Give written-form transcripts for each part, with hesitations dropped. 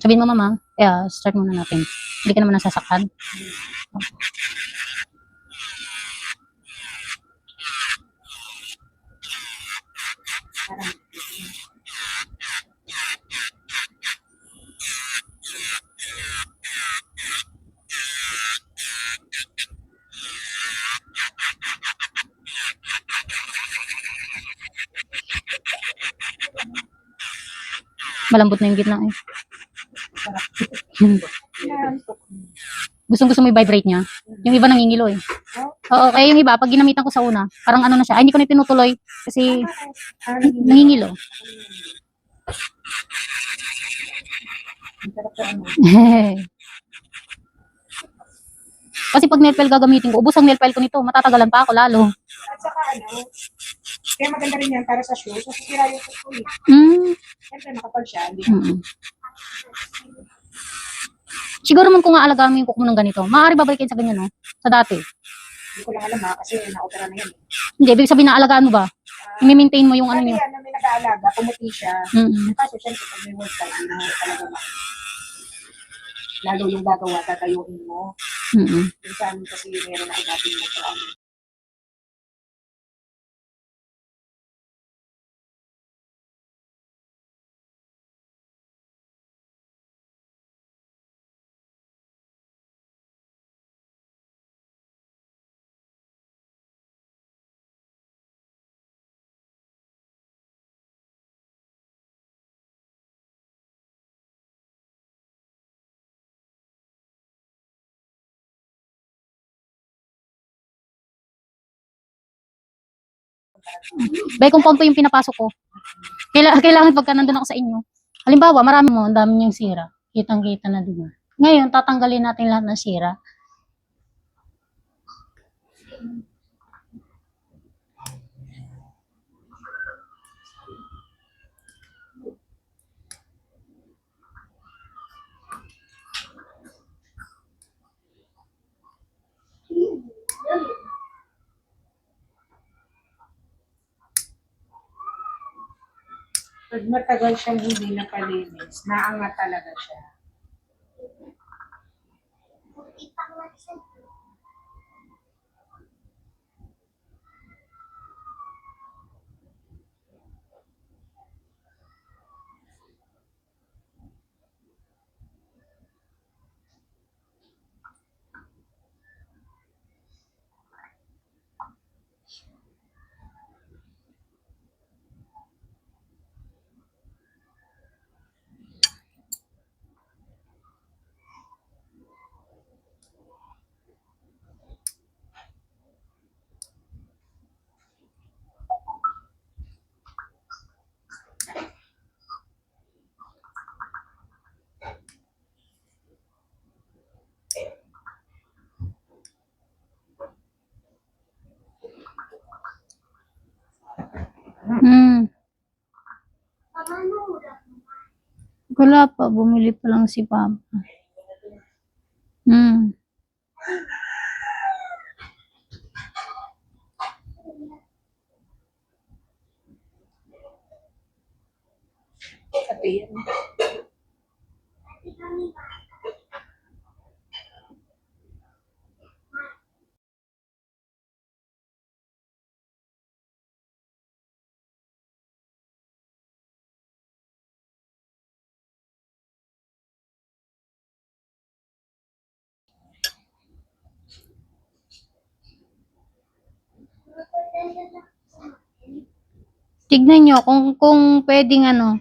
Sabihin mo, mama, start muna natin. Hindi ka naman nasasaktan. Malambot na yung gitna eh. Gustong-gusto mo i-vibrate niya. Yung iba nangingilo eh. Oo, kaya yung iba, pag ginamitan ko sa una, parang ano na siya, ay hindi ko na tinutuloy kasi nangingilo. Kasi pag nail file gagamitin ko, ubos ang nail file ko nito, matatagalan pa ako lalo. At saka kaya maganda rin yan para sa shoes, masisira yung shoes ko eh. Siyempre nakapal siya, hindi Siguro man kung aalagaan mo yung kuko mo ng ganito, maaari babalikin sa ganyan, no? Sa dati. Hindi ko lang alam kasi na-opera na yan. Hindi, ibig sabihin na alagaan mo ba? I-maintain mo yung ano niya. Yan, may nag-aalaga, pumuti siya. Kaso siyempre, pag may work ka, hindi mo talaga lalo yung gagawa, tatayuin mo. Yung sa amin kasi meron ako dati yung Bay, kung pompo yung pinapasok ko, kailangan pagka nandun ako sa inyo. Halimbawa, marami mo, ang dami niyang sira. Kitang-kita na, diba? Ngayon, tatanggalin natin lahat ng sira. pag matagal siyang hindi napalinis, naangat talaga siya. Wala pa, bumili pa lang si Papa. Sabihin. Tignan nyo kung pwedeng ano.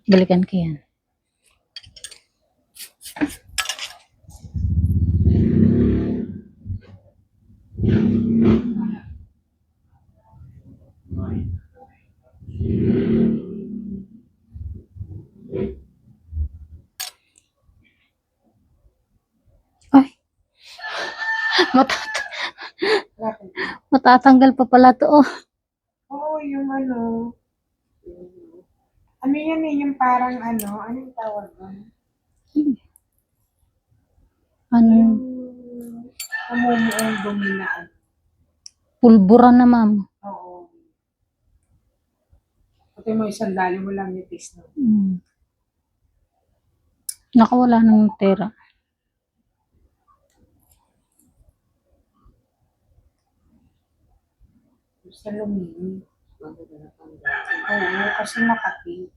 Balikan ko yan. Ay, matat Bakit? matatanggal pa pala to. Oh. Oo, yung ano. Ano yan eh, yung parang ano, anong tawag doon? Ano? Yung namumuong dumi na ano. Pulbura na, ma'am. Oo. Pati mo isang dali mo lang nipis no. Nakawala ng tera. Sa lumini. Oo, kasi Makati.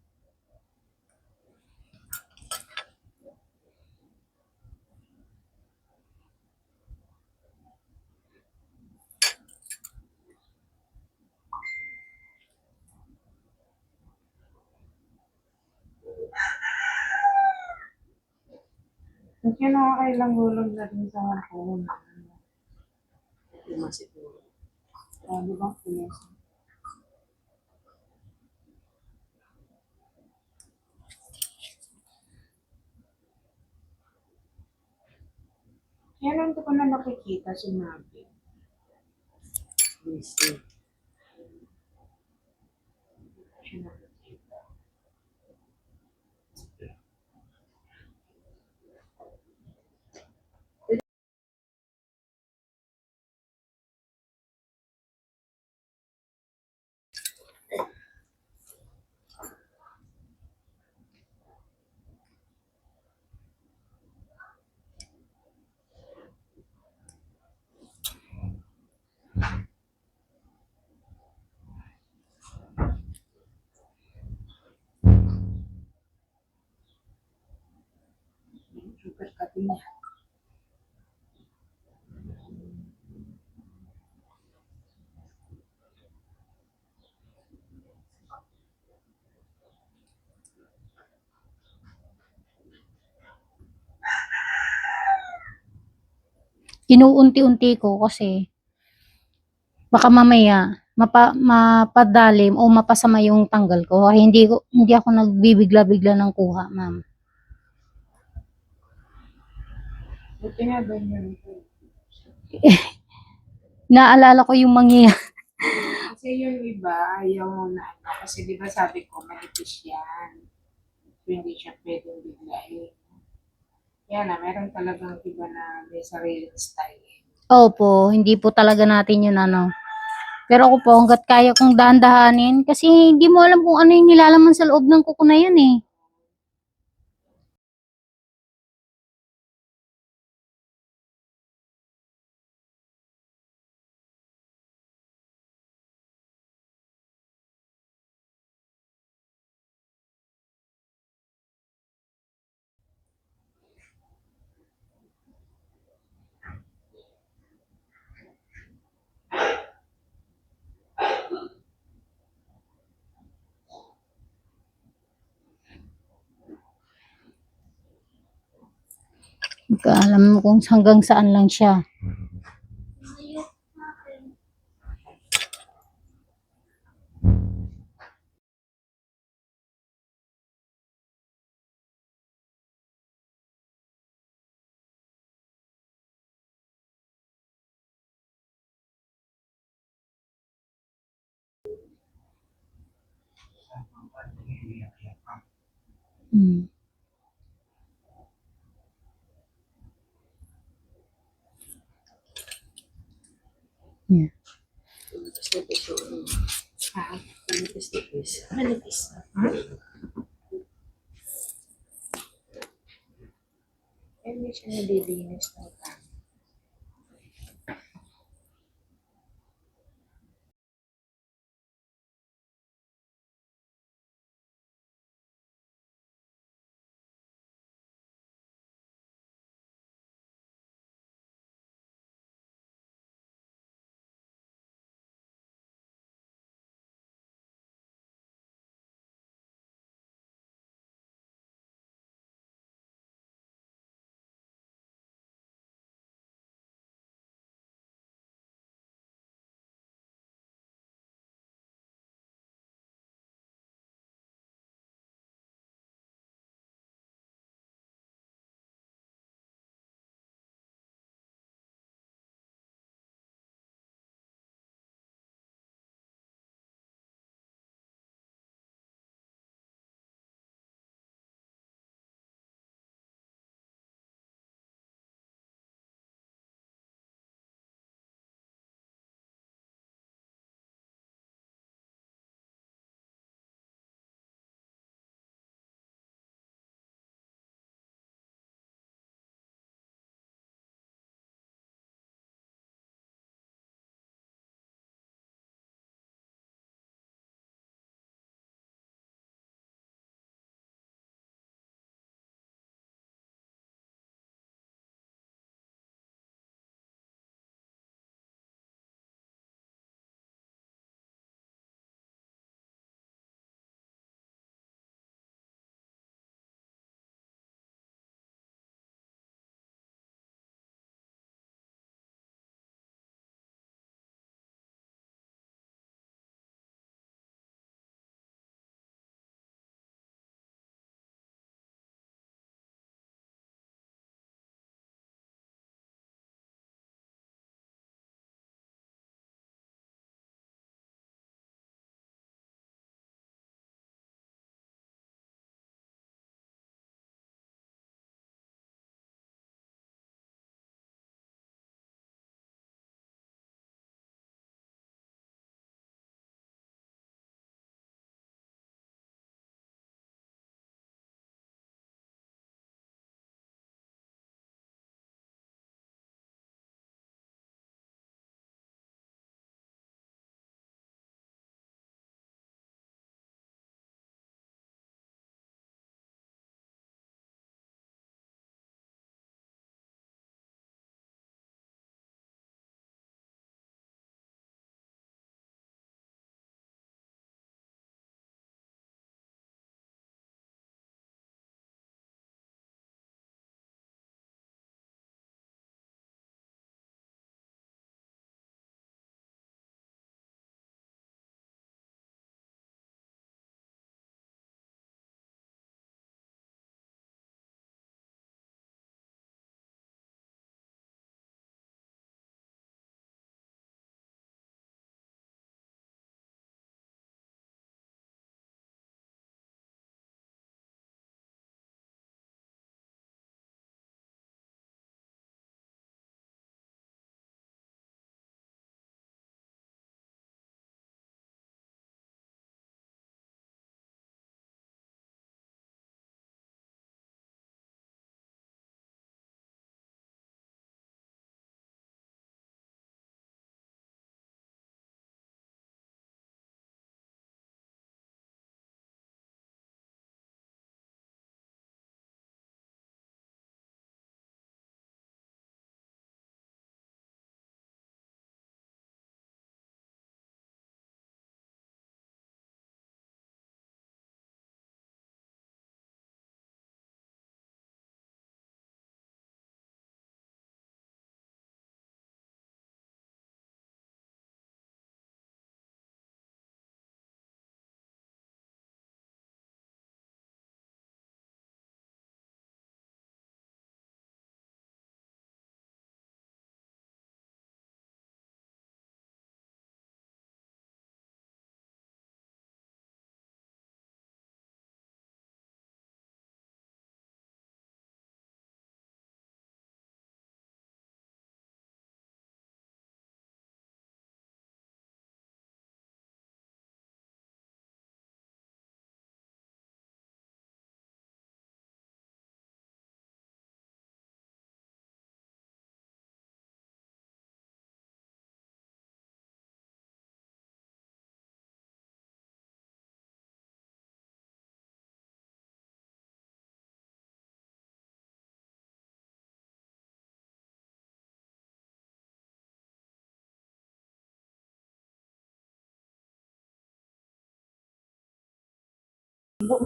Kasi nakakailang gulong na rin sa hapon. Lima siguro. Di ba? Pinas. Yan ang ko na nakikita si Mabi. Busy. Siya nakikita. Super cutting niya. Inuunti-unti ko kasi baka mamaya mapadalim o mapasama yung tanggal ko. Kaya hindi ako nagbibigla-bigla ng kuha, ma'am. Buti nga ganyan ko. Naalala ko yung mangyayari. Kasi yung iba, ayaw na ano. Kasi di ba sabi ko, manipis yan. So, hindi siya pwedeng biglain. Yan na, meron talagang iba na may sariling style. Opo, hindi po talaga natin yun ano. Pero ako po, hanggat kaya kong dahan-dahanin, kasi hindi mo alam kung ano yung nilalaman sa loob ng kuko na yan eh. Alam mo kung hanggang saan lang siya. Hmm. Yeah. Manipis-nipis. Manipis. Hindi siya nalilinis ng tama.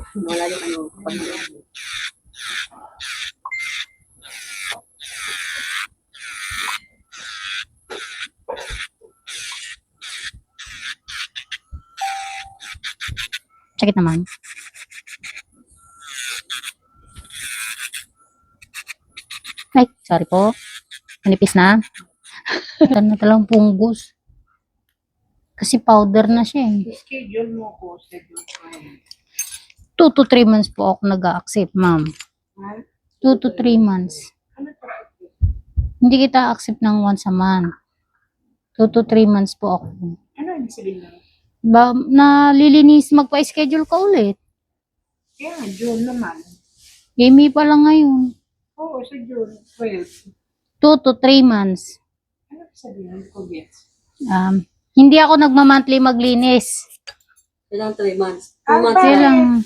Wala yung ano, pag-iwan. Sakit naman. Ay, sorry po. Manipis na. Ano talang punggos. Kasi powder na siya eh. Schedule mo ko, schedule ko. 2 to 3 months po ako nag-accept, ma'am. Ha? 2 to 3 months. Ano to? Hindi kita accept ng once a month. 2 to 3 months po ako. Ano ibig sabihin na? Nalilinis, magpa-schedule ka ulit. Kaya nga, June naman. May pa lang ngayon. Oo, sa June 12. 2 to 3 months. Ano ibig sabihin ko, gets? Hindi ako nagma-monthly maglinis. Ilang 3 months. 2 Ah, months bakit? Kaya lang. lang,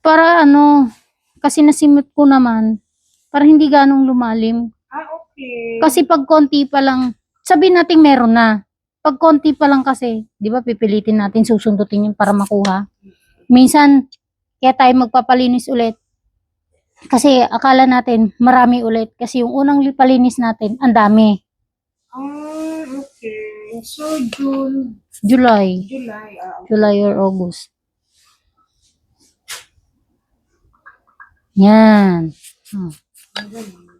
para ano, kasi nasimot ko naman, para hindi ganong lumalim. Ah, okay. Kasi pag konti pa lang, sabihin natin meron na. Pag konti pa lang kasi, di ba pipilitin natin, susundutin yun para makuha. Minsan, kaya tayo magpapalinis ulit. Kasi akala natin marami ulit. Kasi yung unang palinis natin, ang dami. Ah, okay. So, June, July. July. Ah, okay. July or August. Yan. Ang galing.